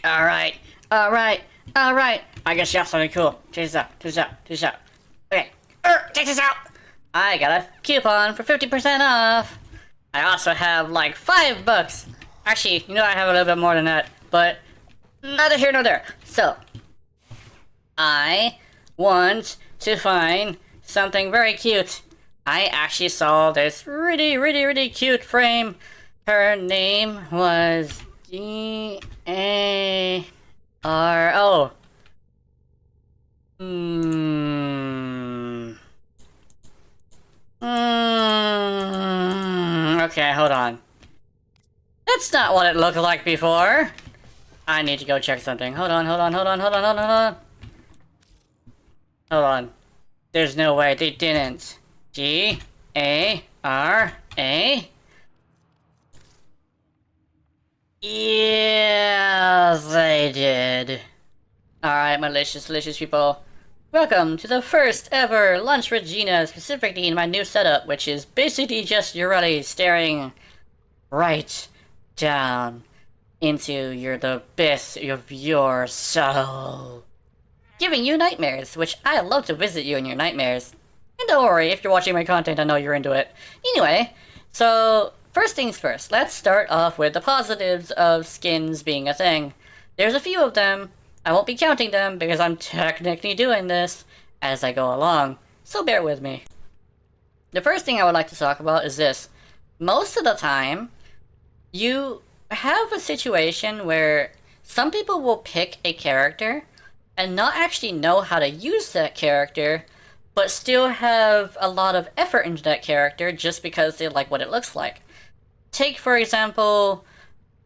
Alright, alright, alright. I guess you have something cool. Check this out, check this out, check this out. Okay, check this out! I got a coupon for 50% off. I also have like $5. Actually, you know I have a little bit more than that, but neither here nor there. So, I want to find something very cute. I actually saw this really cute frame. Her name was Garo. Okay, hold on. That's not what it looked like before. I need to go check something. Hold on. Hold on. There's no way they didn't. G-A-R-A? Yes, they did. Alright, malicious people. Welcome to the first ever lunch with Gina, specifically in my new setup, which is basically just Urelli staring right down into the abyss of your soul. Giving you nightmares, which I love to visit you in your nightmares. And don't worry, if you're watching my content, I know you're into it. Anyway, so first things first, let's start off with the positives of skins being a thing. There's a few of them. I won't be counting them because I'm technically doing this as I go along, so bear with me. The first thing I would like to talk about is this. Most of the time, you have a situation where some people will pick a character and not actually know how to use that character, but still have a lot of effort into that character just because they like what it looks like. Take, for example,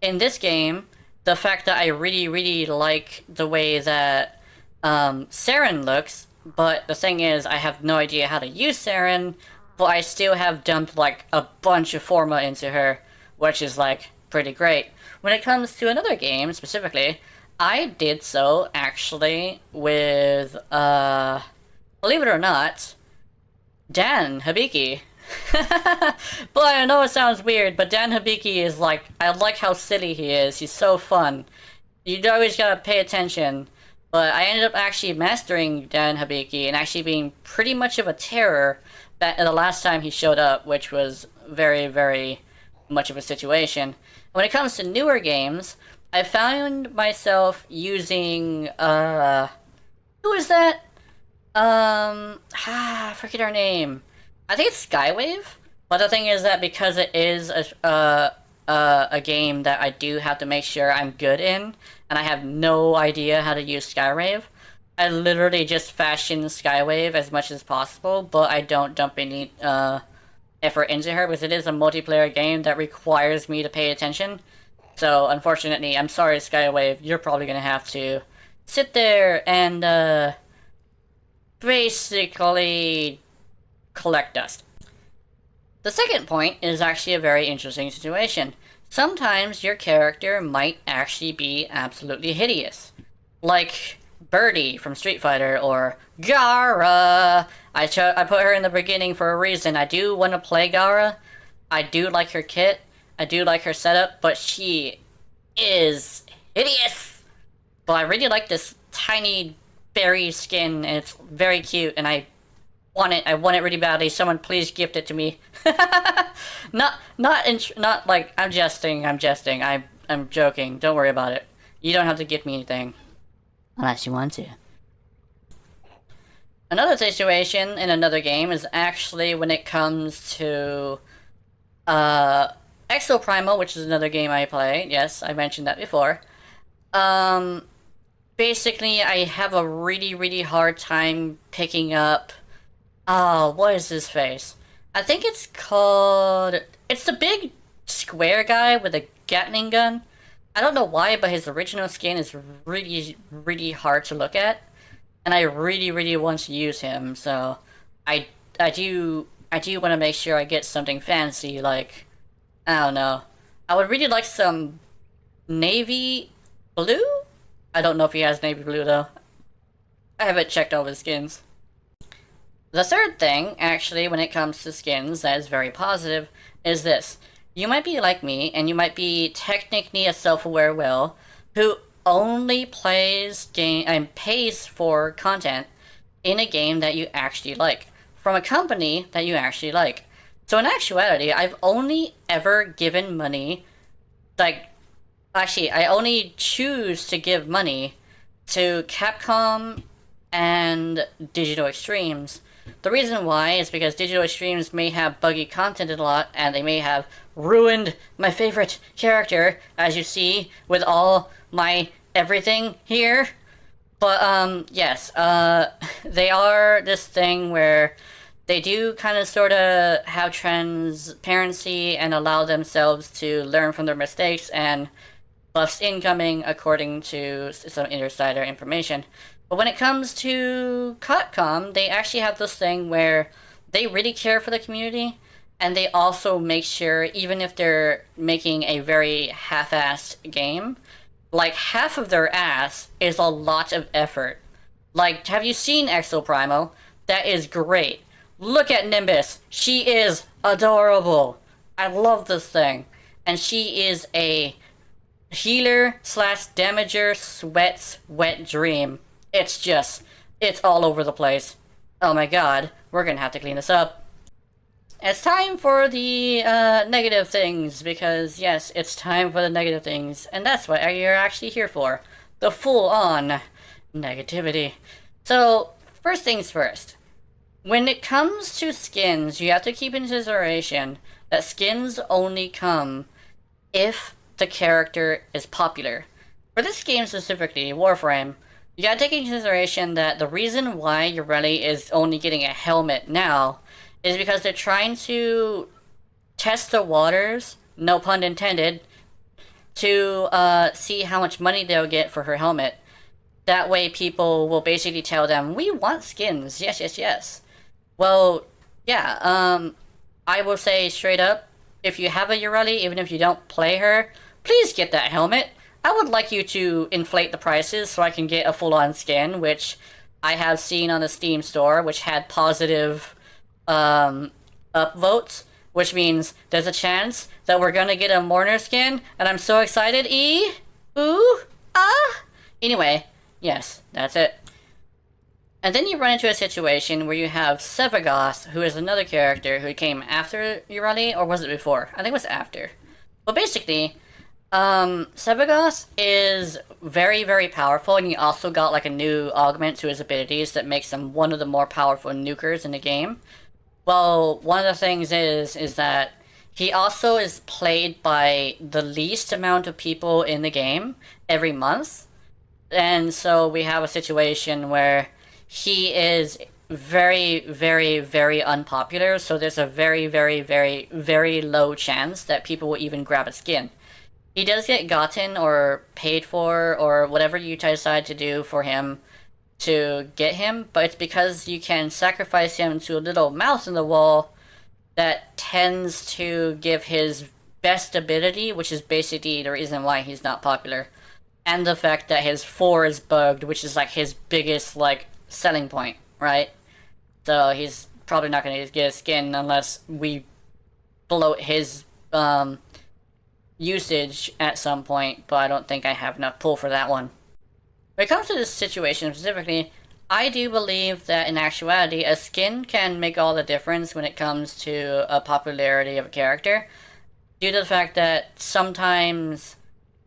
in this game, the fact that I really like the way that Saren looks, but the thing is, I have no idea how to use Saren, but I still have dumped like a bunch of Forma into her, which is like pretty great. When it comes to another game, specifically, I did so actually with, believe it or not, Dan Hibiki. Boy, I know it sounds weird, but Dan Hibiki is like, I like how silly he is. He's so fun. You always gotta pay attention. But I ended up actually mastering Dan Hibiki and actually being pretty much of a terror the last time he showed up, which was very much of a situation. When it comes to newer games, I found myself using, who is that? I forget her name. I think it's Skywave, but the thing is that because it is a game that I do have to make sure I'm good in, and I have no idea how to use Skywave, I literally just fashion Skywave as much as possible, but I don't dump any effort into her because it is a multiplayer game that requires me to pay attention. So unfortunately, I'm sorry Skywave, you're probably gonna have to sit there and basically collect dust. The second point is actually a very interesting situation. Sometimes your character might actually be absolutely hideous. Like Birdie from Street Fighter or Gara. I put her in the beginning for a reason. I do want to play Gara. I do like her kit. I do like her setup, but she is hideous. But I really like this tiny berry skin, and it's very cute, and I want it really badly. Someone please gift it to me. not like, I'm jesting. I'm joking. Don't worry about it. You don't have to gift me anything. Unless you want to. Another situation in another game is actually when it comes to, Exo Primal, which is another game I play. Yes, I mentioned that before. Basically, I have a really hard time picking up, what is his face? I think it's called... It's the big square guy with a Gatling gun. I don't know why, but his original skin is really hard to look at. And I really want to use him, so... I do want to make sure I get something fancy, like... I don't know. I would really like some navy blue? I don't know if he has navy blue, though. I haven't checked all his skins. The third thing, actually, when it comes to skins that is very positive, is this. You might be like me, and you might be technically a self-aware will, who only plays game and pays for content in a game that you actually like from a company that you actually like. So in actuality, I've only ever given money, like, actually, I only choose to give money to Capcom and Digital Extremes. The reason why is because Digital Extremes may have buggy content a lot, and they may have ruined my favorite character, as you see, with all my everything here. But, yes, they are this thing where they do kind of sort of have transparency and allow themselves to learn from their mistakes and buffs incoming according to some insider information. But when it comes to Capcom, they actually have this thing where they really care for the community, and they also make sure, even if they're making a very half-assed game, like half of their ass is a lot of effort. Like, have you seen Exo Primo? That is great. Look at Nimbus. She is adorable. I love this thing. And she is a healer slash damager sweats wet dream. It's all over the place. Oh my god, we're gonna have to clean this up. It's time for the negative things, because yes, it's time for the negative things, and that's what you're actually here for. The full-on negativity. So, first things first. When it comes to skins, you have to keep in consideration that skins only come if the character is popular. For this game specifically, Warframe, you gotta take into consideration that the reason why Yoreli is only getting a helmet now is because they're trying to test the waters, no pun intended, to see how much money they'll get for her helmet. That way people will basically tell them, we want skins, yes, yes, yes. Well, yeah, I will say straight up, if you have a Yoreli, even if you don't play her, please get that helmet. I would like you to inflate the prices so I can get a full-on skin, which I have seen on the Steam store, which had positive upvotes, which means there's a chance that we're gonna get a Mourner skin, and I'm so excited. Ooh, ah. Anyway, yes, that's it. And then you run into a situation where you have Sevagoth, who is another character who came after Yoreli, or was it before? I think it was after. But basically, Sevagoth is very, very powerful, and he also got like a new augment to his abilities that makes him one of the more powerful nukers in the game. Well, one of the things is that he also is played by the least amount of people in the game every month. And so we have a situation where he is very, very, very unpopular, so there's a very, very, very, very low chance that people will even grab a skin. He does get gotten or paid for or whatever you decide to do for him to get him, but it's because you can sacrifice him to a little mouse in the wall that tends to give his best ability, which is basically the reason why he's not popular. And the fact that his 4 is bugged, which is like his biggest like selling point, right? So he's probably not going to get a skin unless we bloat his usage at some point, but I don't think I have enough pull for that one. When it comes to this situation specifically, I do believe that in actuality, a skin can make all the difference when it comes to a popularity of a character, due to the fact that sometimes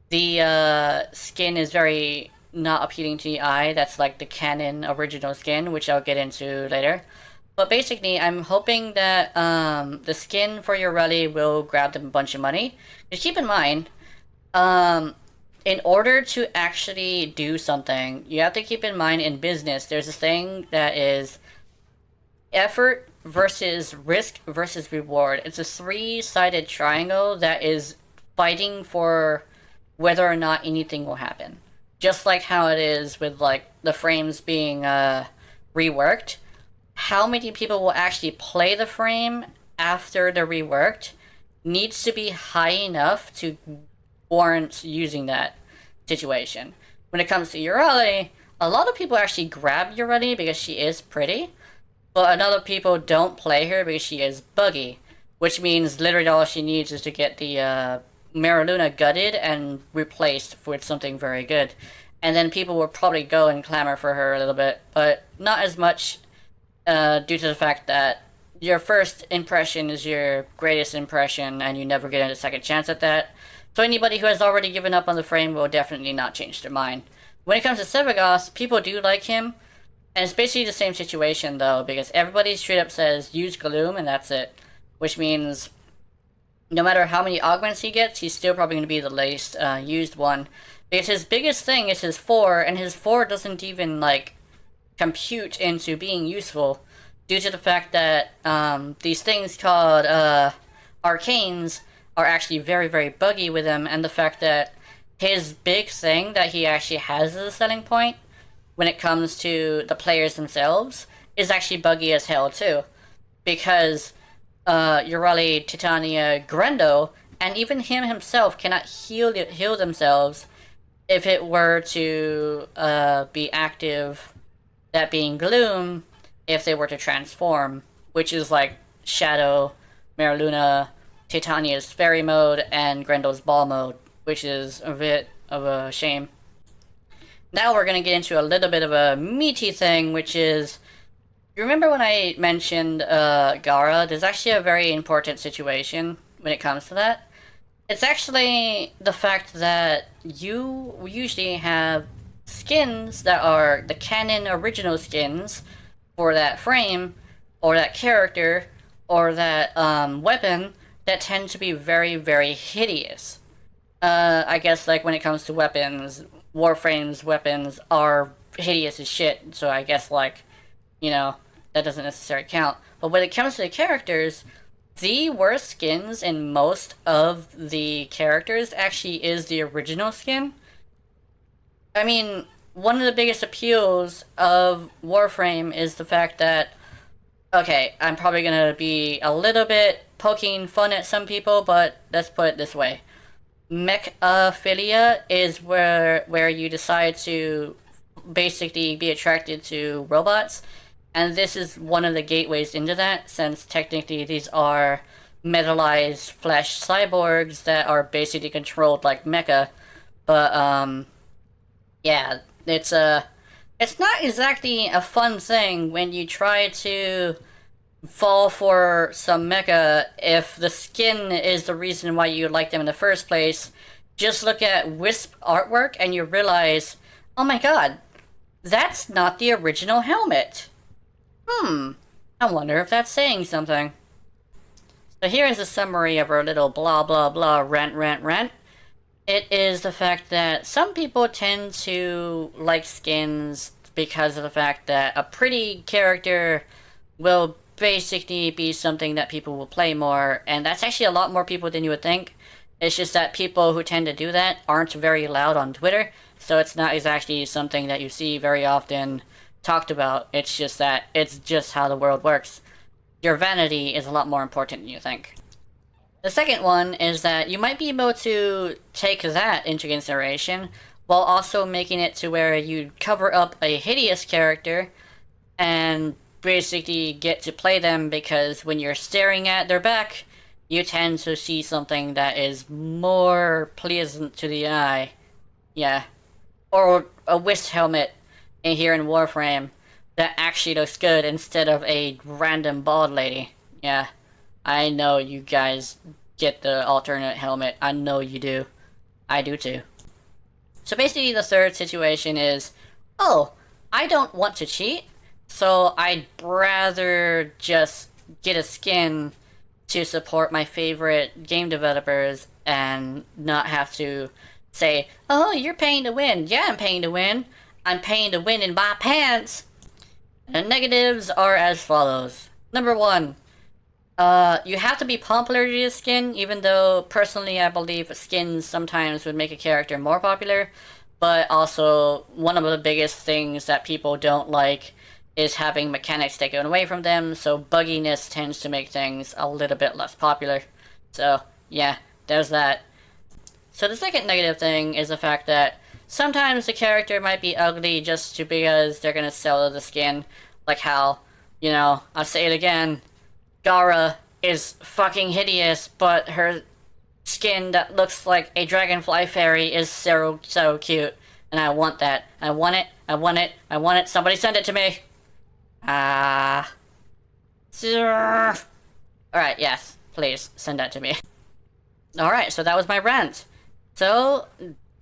the skin is very not appealing to the eye. That's like the canon original skin, which I'll get into later. But basically, I'm hoping that the skin for Yoreli will grab them a bunch of money. Just keep in mind, in order to actually do something, you have to keep in mind in business, there's this thing that is effort versus risk versus reward. It's a three-sided triangle that is fighting for whether or not anything will happen. Just like how it is with like the frames being reworked. How many people will actually play the frame after they're reworked needs to be high enough to warrant using that situation. When it comes to Yoreli, a lot of people actually grab Yoreli because she is pretty, but other people don't play her because she is buggy, which means literally all she needs is to get the Mariluna gutted and replaced with something very good. And then people will probably go and clamor for her a little bit, but not as much due to the fact that your first impression is your greatest impression and you never get a second chance at that. So anybody who has already given up on the frame will definitely not change their mind. When it comes to Sevagoth, people do like him, and it's basically the same situation though, because everybody straight up says use Gloom and that's it. Which means no matter how many augments he gets, he's still probably going to be the least used one. Because his biggest thing is his 4, and his 4 doesn't even, like, compute into being useful due to the fact that these things called arcanes are actually very, very buggy with him, and the fact that his big thing that he actually has as a selling point when it comes to the players themselves is actually buggy as hell too. Because Urali, Titania, Grendo, and even him himself cannot heal themselves if it were to be active, that being Gloom, if they were to transform, which is like Shadow, Mariluna, Titania's Fairy mode, and Grendel's Ball mode, which is a bit of a shame. Now we're going to get into a little bit of a meaty thing, which is, you remember when I mentioned Gara? There's actually a very important situation when it comes to that. It's actually the fact that you usually have skins that are the canon original skins for that frame, or that character, or that weapon that tend to be very, very hideous. I guess, like, when it comes to weapons, Warframe's weapons are hideous as shit, so I guess, like, you know, that doesn't necessarily count. But when it comes to the characters, the worst skins in most of the characters actually is the original skin. I mean, one of the biggest appeals of Warframe is the fact that, okay, I'm probably gonna be a little bit poking fun at some people, but let's put it this way. Mechaphilia is where you decide to basically be attracted to robots, and this is one of the gateways into that, since technically these are metallized flesh cyborgs that are basically controlled like mecha. But yeah, it's not exactly a fun thing when you try to fall for some mecha if the skin is the reason why you like them in the first place. Just look at Wisp artwork and you realize, oh my god, that's not the original helmet. I wonder if that's saying something. So here is a summary of our little blah blah blah rant. It is the fact that some people tend to like skins because of the fact that a pretty character will basically be something that people will play more, and that's actually a lot more people than you would think. It's just that people who tend to do that aren't very loud on Twitter, so it's not exactly something that you see very often talked about. It's just that it's just how the world works. Your vanity is a lot more important than you think. The second one is that you might be able to take that into consideration while also making it to where you cover up a hideous character and basically get to play them, because when you're staring at their back, you tend to see something that is more pleasant to the eye. Yeah. Or a Wisp helmet in here in Warframe that actually looks good instead of a random bald lady. Yeah. I know you guys get the alternate helmet. I know you do. I do too. So basically the third situation is, oh, I don't want to cheat, so I'd rather just get a skin to support my favorite game developers and not have to say, oh, you're paying to win. Yeah, I'm paying to win. I'm paying to win in my pants. And negatives are as follows. Number 1, you have to be popular to get a skin, even though personally I believe skins sometimes would make a character more popular. But also, one of the biggest things that people don't like is having mechanics taken away from them, so bugginess tends to make things a little bit less popular. So, yeah, there's that. So the second negative thing is the fact that sometimes the character might be ugly just because they're gonna sell the skin. Like how, you know, I'll say it again, Gara is fucking hideous, but her skin that looks like a dragonfly fairy is so cute. And I want that. I want it. I want it. I want it. Somebody send it to me. Alright, yes. Please, send that to me. Alright, so that was my rant. So,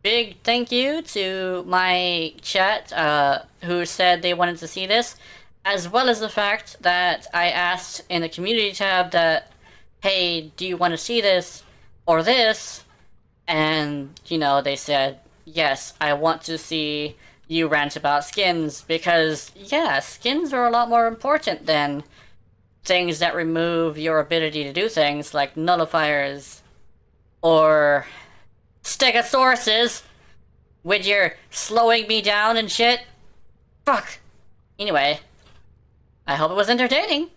big thank you to my chat, who said they wanted to see this, as well as the fact that I asked in the community tab that, hey, do you want to see this or this? And, you know, they said, yes, I want to see you rant about skins, because, yeah, skins are a lot more important than things that remove your ability to do things, like nullifiers, or stegosauruses, with your slowing me down and shit. Fuck. Anyway, I hope it was entertaining.